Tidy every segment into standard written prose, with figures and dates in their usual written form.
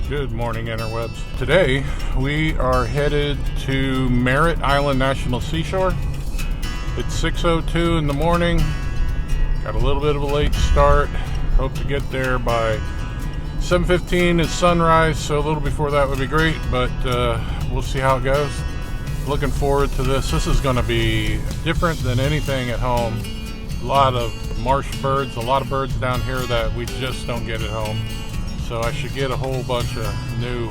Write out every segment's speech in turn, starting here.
Good morning, interwebs. Today we are headed to Merritt Island National Seashore. It's 6:02 in the morning. Got a little bit of a late start. Hope to get there by 7:15 is sunrise, so a little before that would be great, but we'll see how it goes. Looking forward to this. This is going to be different than anything at home. A lot of marsh birds, a lot of birds down here that we just don't get at home. So I should get a whole bunch of new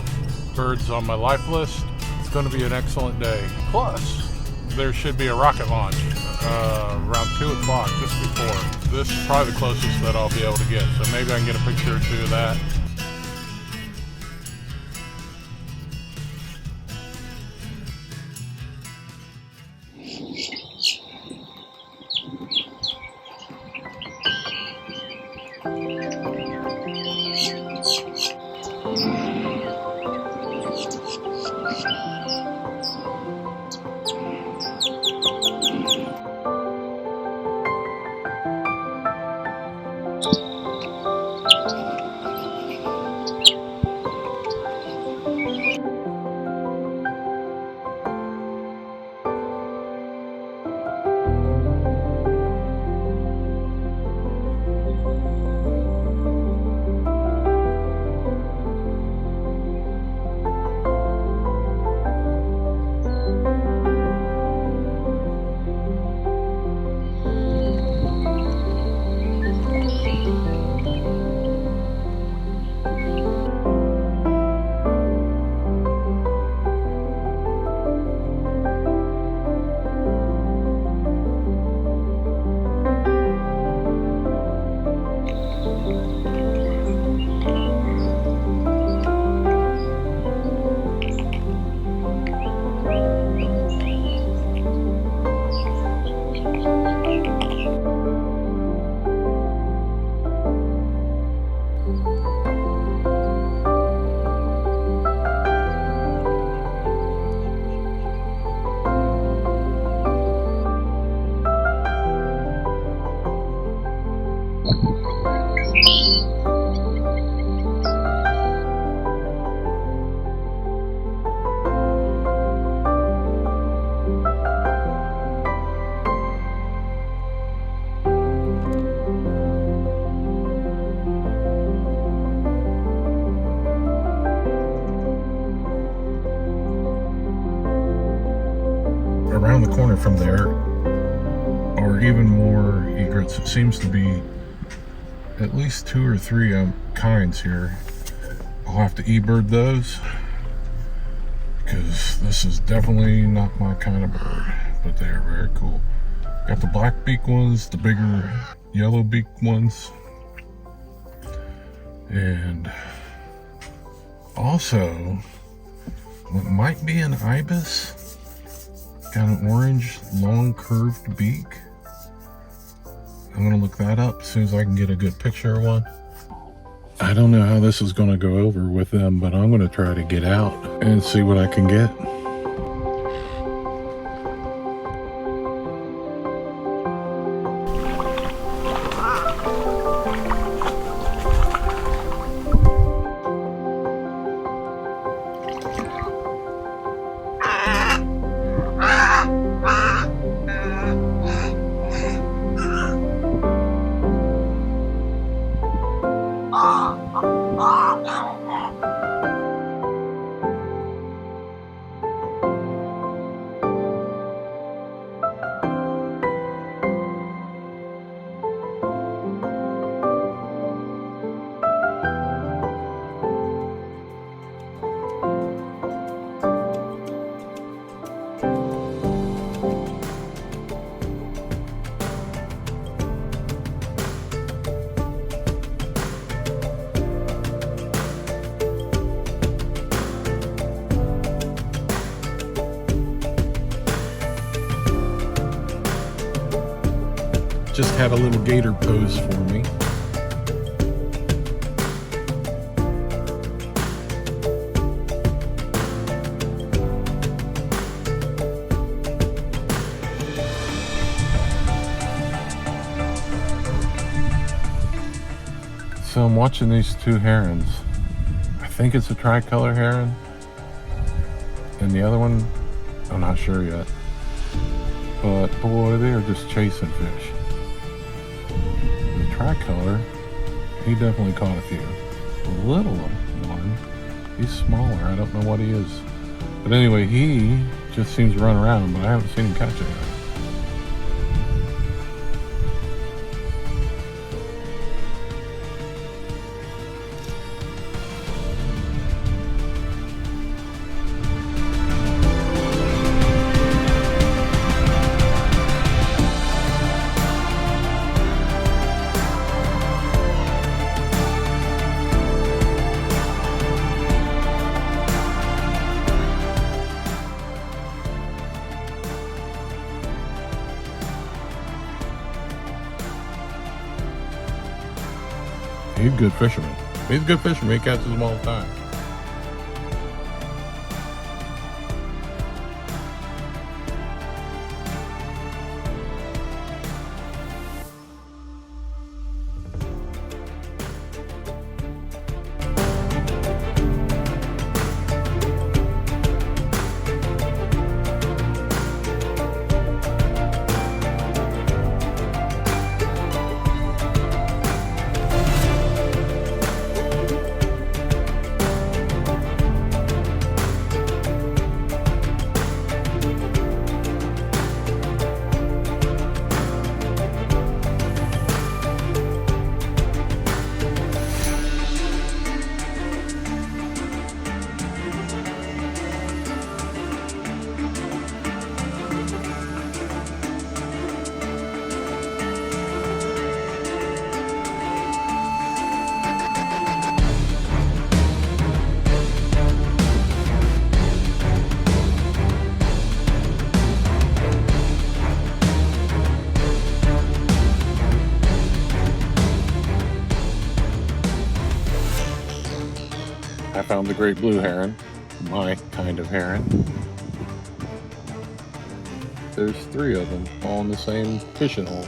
birds on my life list. It's going to be an excellent day. Plus, there should be a rocket launch around 2 o'clock just before. This is probably the closest that I'll be able to get. So maybe I can get a picture or two of that. Around the corner from there are even more egrets. It seems to be at least 2 or 3 kinds here. I'll have to e-bird those because this is definitely not my kind of bird, but they are very cool. Got the black beak ones, the bigger yellow beak ones, and also what might be an ibis. Got an orange, long curved beak. I'm gonna look that up as soon as I can get a good picture of one. I don't know how this is gonna go over with them, but I'm gonna try to get out and see what I can get. Just had a little gator pose for me. So I'm watching these two herons. I think it's a TriColor Heron. And the other one, I'm not sure yet. But boy, they are just chasing fish. The TriColor, he definitely caught a few. The little one, he's smaller. I don't know what he is. But anyway, he just seems to run around, but I haven't seen him catch it yet. He's a good fisherman. He's a good fisherman. He catches them all the time. I found the great blue heron, my kind of heron. There's 3 of them, all in the same fishing hole.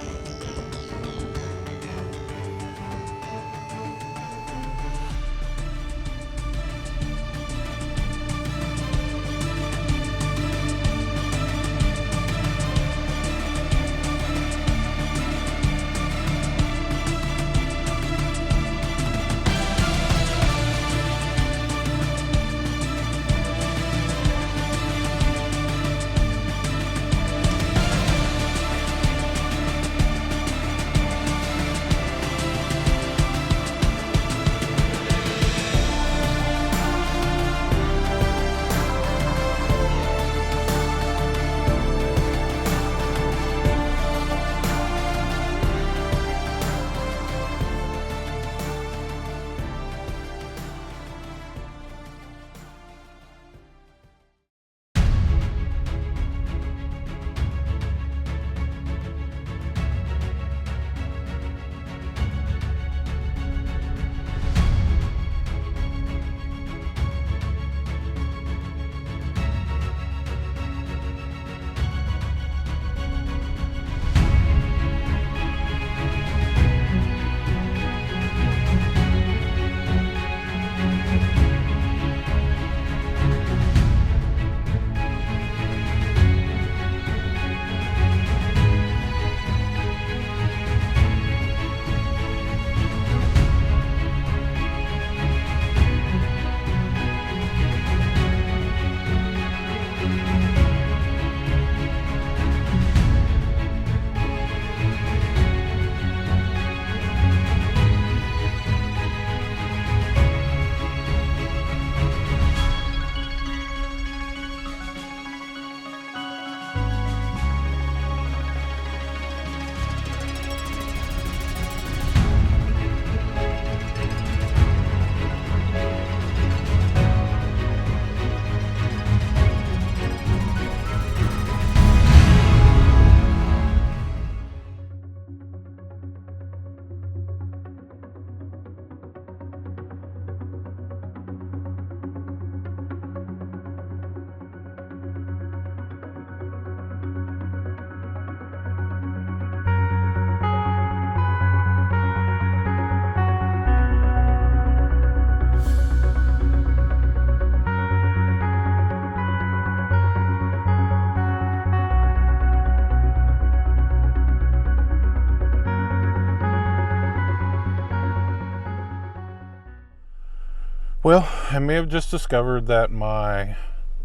Well, I may have just discovered that my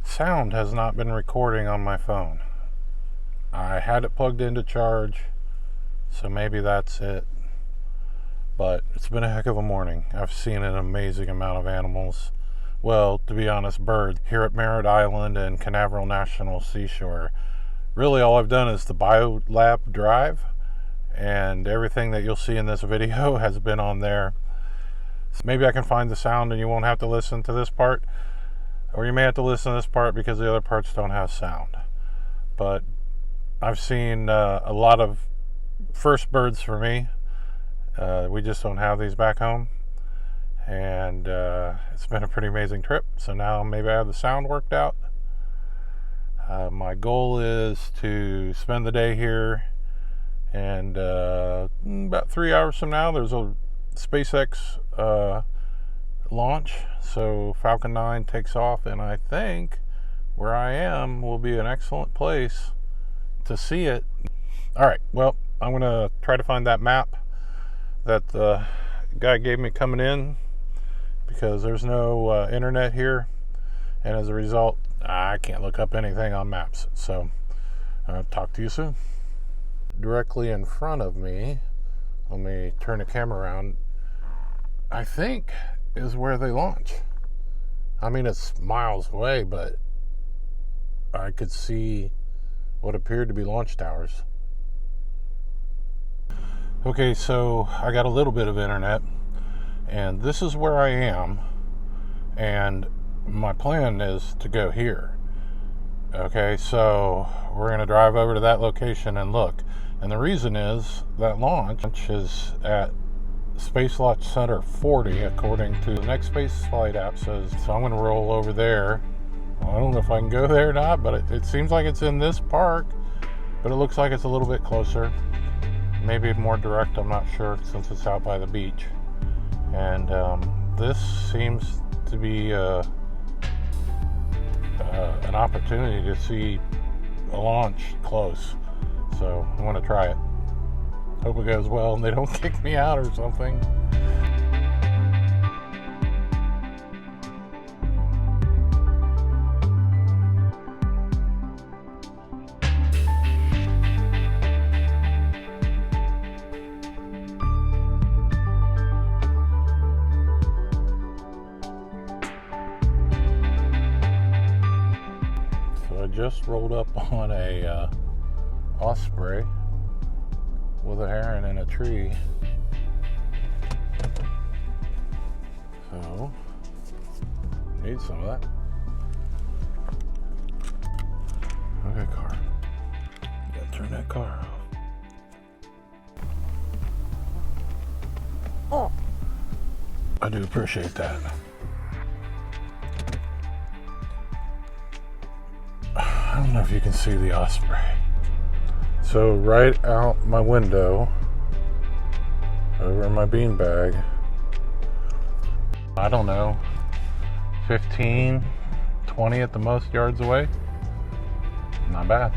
sound has not been recording on my phone. I had it plugged in to charge, so maybe that's it. But it's been a heck of a morning. I've seen an amazing amount of animals. Well, to be honest, birds here at Merritt Island and Canaveral National Seashore. Really all I've done is the Biolab drive, and everything that you'll see in this video has been on there. So maybe I can find the sound and you won't have to listen to this part, or you may have to listen to this part because the other parts don't have sound. But I've seen a lot of first birds for me. We just don't have these back home, and it's been a pretty amazing trip. So now maybe I have the sound worked out. My goal is to spend the day here, and about 3 hours from now there's a SpaceX launch, so Falcon 9 takes off, and I think where I am will be an excellent place to see it. Alright, well, I'm gonna try to find that map that the guy gave me coming in, because there's no internet here, and as a result I can't look up anything on maps. So I'll talk to you soon. Directly in front of me, let me turn the camera around, I think is where they launch. I mean, it's miles away, but I could see what appeared to be launch towers. Okay, so I got a little bit of internet, and this is where I am, and my plan is to go here. Okay, so we're going to drive over to that location and look. And the reason is that launch is at Space Launch Center 40, according to the next space flight app says. So I'm going to roll over there. Well, I don't know if I can go there or not, but it seems like it's in this park, but it looks like it's a little bit closer. Maybe more direct, I'm not sure, since it's out by the beach. And this seems to be an opportunity to see a launch close. So I want to try it. Hope it goes well and they don't kick me out or something. Just rolled up on a Osprey with a heron in a tree. So need some of that. Okay, car. Gotta turn that car off. Oh, I do appreciate that. I don't know if you can see the Osprey. So right out my window, over in my beanbag, I don't know, 15, 20 at the most yards away. Not bad.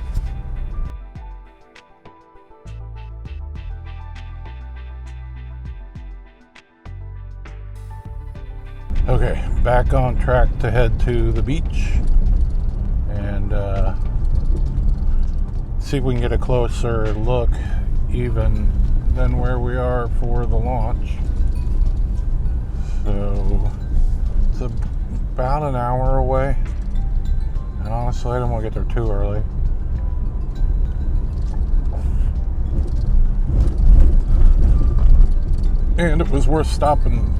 Okay, back on track to head to the beach and see if we can get a closer look even than where we are for the launch. So it's about an hour away, and honestly I don't want to get there too early. And it was worth stopping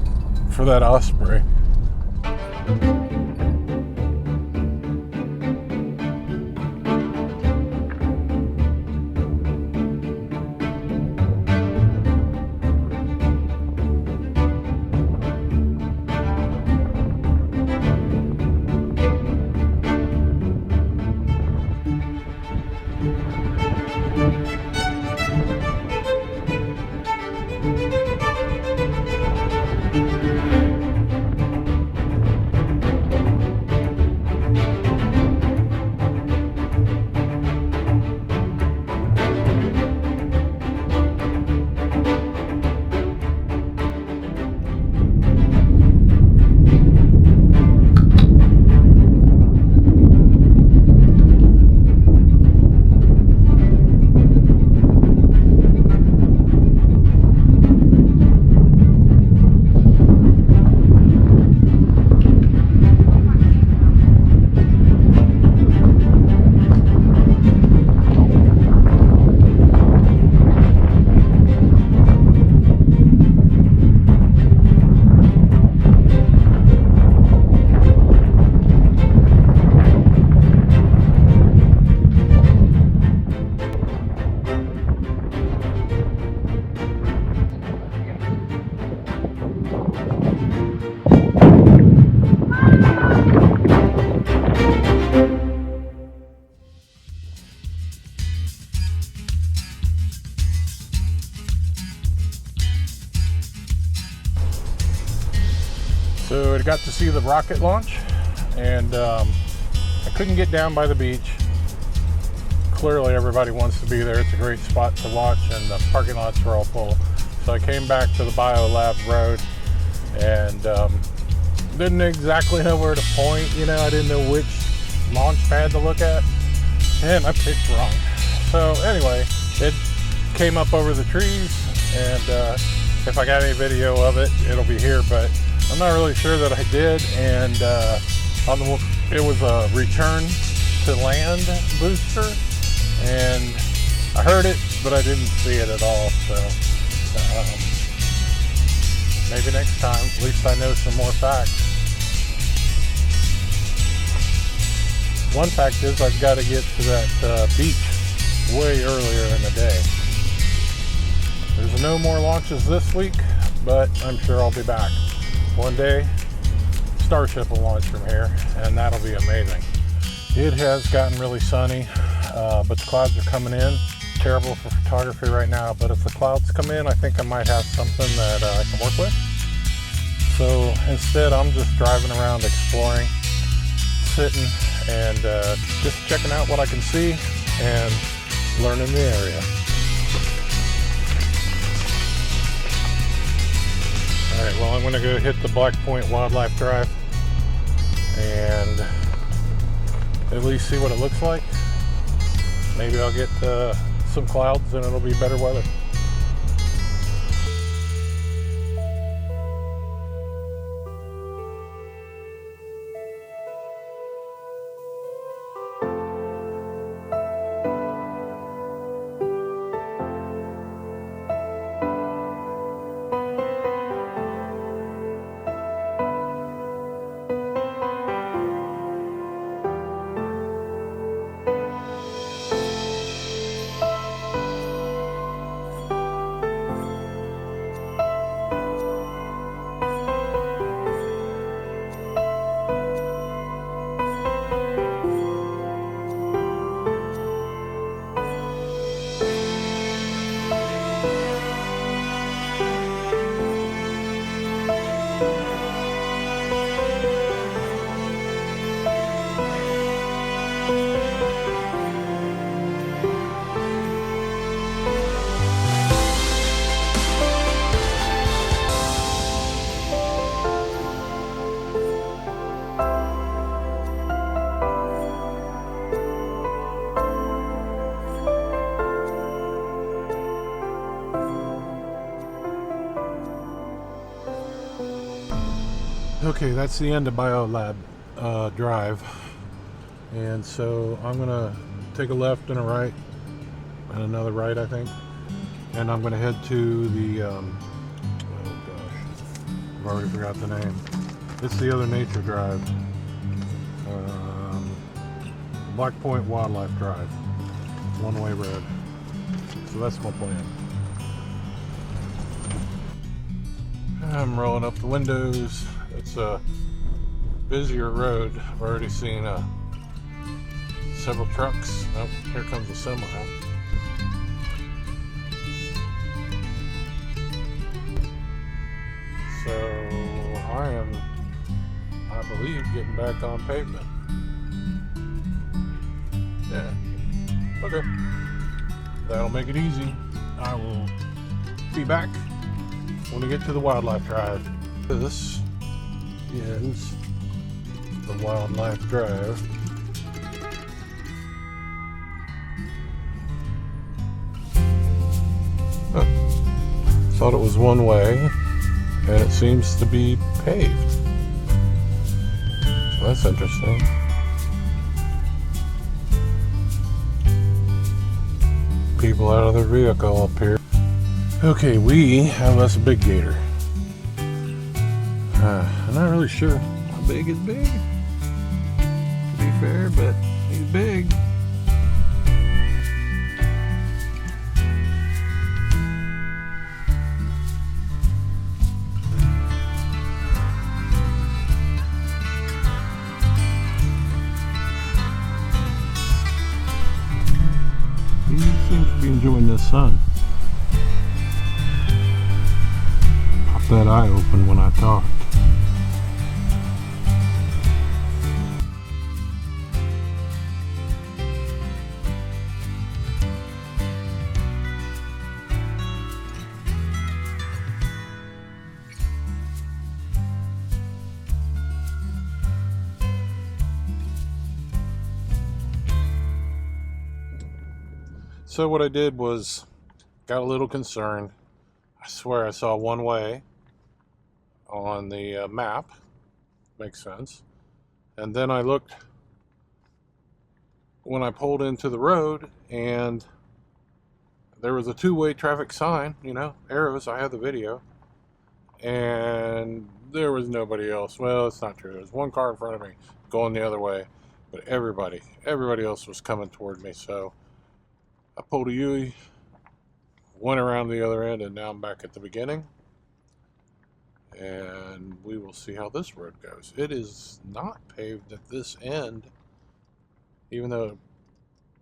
for that Osprey. So I got to see the rocket launch, and I couldn't get down by the beach. Clearly everybody wants to be there. It's a great spot to watch, and the parking lots were all full. So I came back to the Biolab Road, and didn't exactly know where to point. You know, I didn't know which launch pad to look at, and I picked wrong. So anyway, it came up over the trees, and if I got any video of it, it'll be here, but I'm not really sure that I did. And it was a return to land booster, and I heard it, but I didn't see it at all. So maybe next time, at least I know some more facts. One fact is I've got to get to that beach way earlier in the day. There's no more launches this week, but I'm sure I'll be back. One day, Starship will launch from here, and that'll be amazing. It has gotten really sunny, but the clouds are coming in. Terrible for photography right now, but if the clouds come in, I think I might have something that I can work with. So instead, I'm just driving around exploring, sitting, and just checking out what I can see and learning the area. Alright, well, I'm going to go hit the Black Point Wildlife Drive and at least see what it looks like. Maybe I'll get some clouds and it'll be better weather. Okay, that's the end of Biolab Drive, and so I'm gonna take a left and a right and another right, I think, and I'm gonna head to the oh gosh, I've already forgot the name. It's the other nature drive, Black Point Wildlife Drive, one-way road. So that's my plan. I'm rolling up the windows. It's a busier road. I've already seen several trucks. Oh, here comes a semi. So I believe, getting back on pavement. Yeah. Okay. That'll make it easy. I will be back when we get to the Wildlife Drive. This is the Wildlife Drive. Huh. Thought it was one way, and it seems to be paved. So that's interesting. People out of their vehicle up here. Okay, we have us a big gator. I'm not really sure how big is big, to be fair, but he's big. He seems to be enjoying the sun. Pop that eye open when I talked. So what I did was got a little concerned. I swear I saw one way on the map. Makes sense. And then I looked when I pulled into the road, and there was a two-way traffic sign, you know, arrows. I have the video. And there was nobody else. Well, it's not true. There was one car in front of me going the other way, but everybody else was coming toward me. So I pulled a U, went around the other end, and now I'm back at the beginning. And we will see how this road goes. It is not paved at this end, even though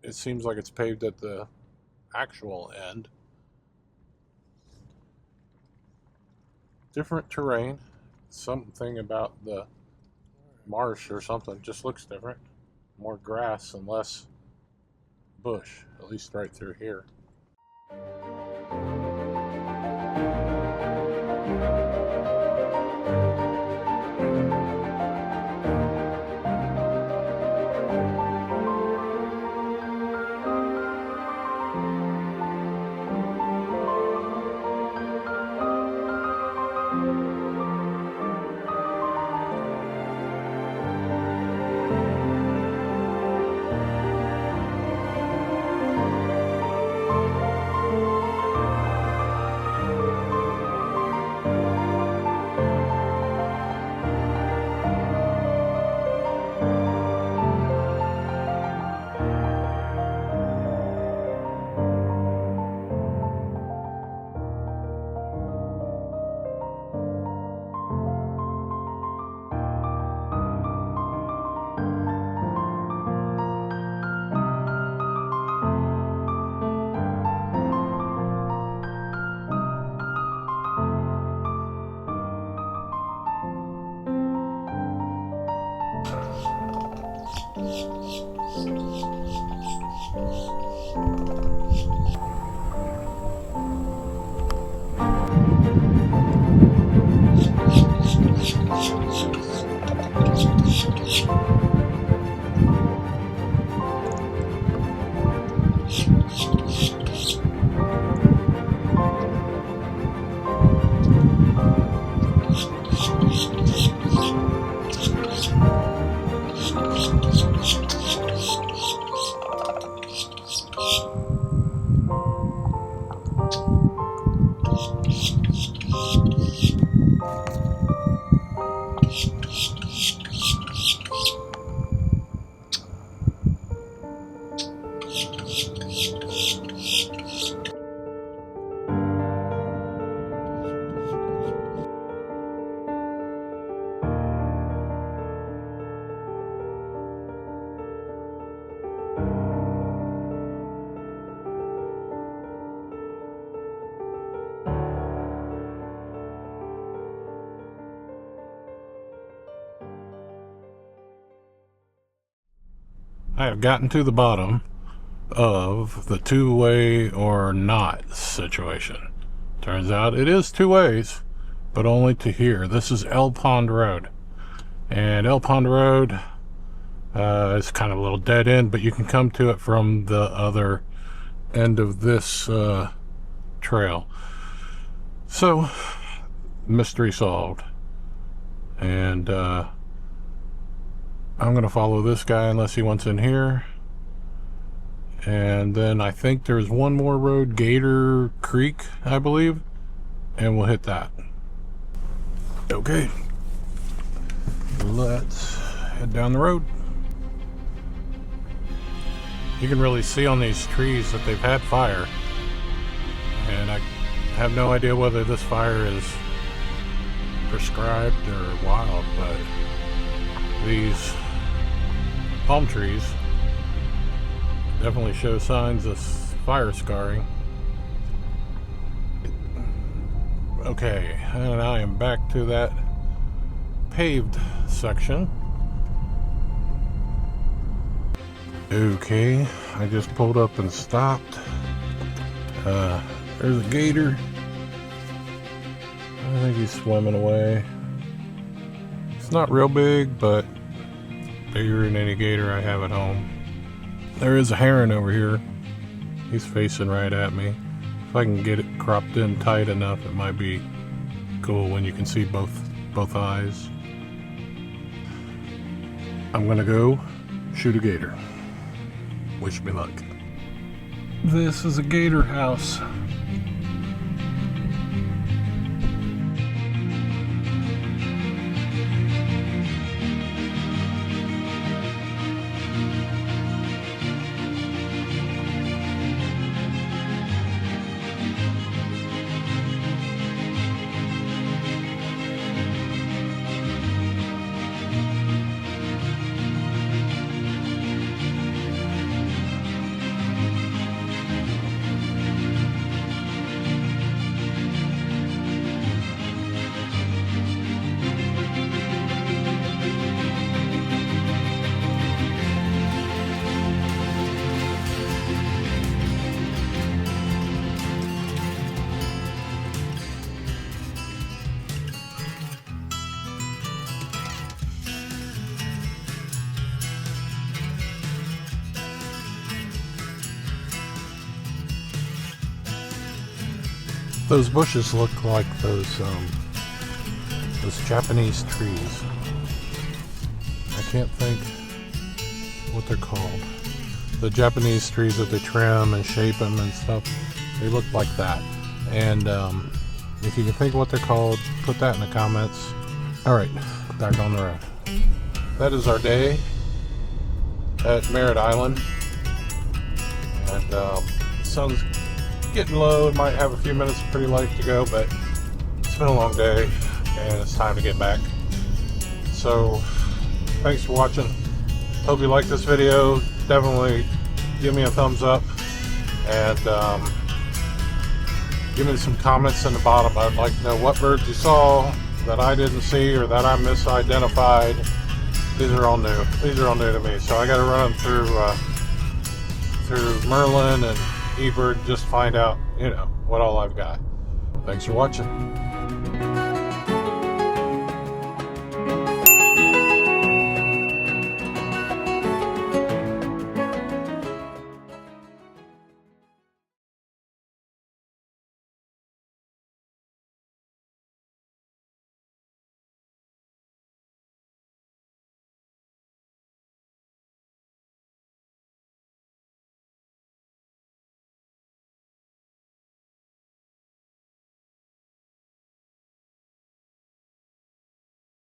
it seems like it's paved at the actual end. Different terrain. Something about the marsh or something just looks different. More grass and less bush, at least right through here. I have gotten to the bottom of the two-way or not situation. Turns out it is two ways, but only to here. This is Elm Pond Road. And Elm Pond Road is kind of a little dead end, but you can come to it from the other end of this trail. So, mystery solved. And I'm going to follow this guy unless he wants in here. And then I think there's one more road, Gator Creek, I believe. And we'll hit that. Okay. Let's head down the road. You can really see on these trees that they've had fire. And I have no idea whether this fire is prescribed or wild, but these palm trees definitely show signs of fire scarring. Okay, and I am back to that paved section. Okay, I just pulled up and stopped. There's a gator. I think he's swimming away. It's not real big, but bigger than any gator I have at home. There is a heron over here. He's facing right at me. If I can get it cropped in tight enough, it might be cool when you can see both eyes. I'm gonna go shoot a gator. Wish me luck. This is a gator house. Those bushes look like those Japanese trees. I can't think what they're called. The Japanese trees that they trim and shape them and stuff. They look like that. And if you can think what they're called, put that in the comments. Alright, back on the road. That is our day at Merritt Island. And the sun's getting low. Might have a few minutes of pretty light to go, but it's been a long day and it's time to get back. So thanks for watching. Hope you like this video. Definitely give me a thumbs up and give me some comments in the bottom. I'd like to know what birds you saw that I didn't see or that I misidentified. These are all new. These are all new to me, so I got to run them through Merlin and eBird just to find out, what all I've got. Thanks for watching.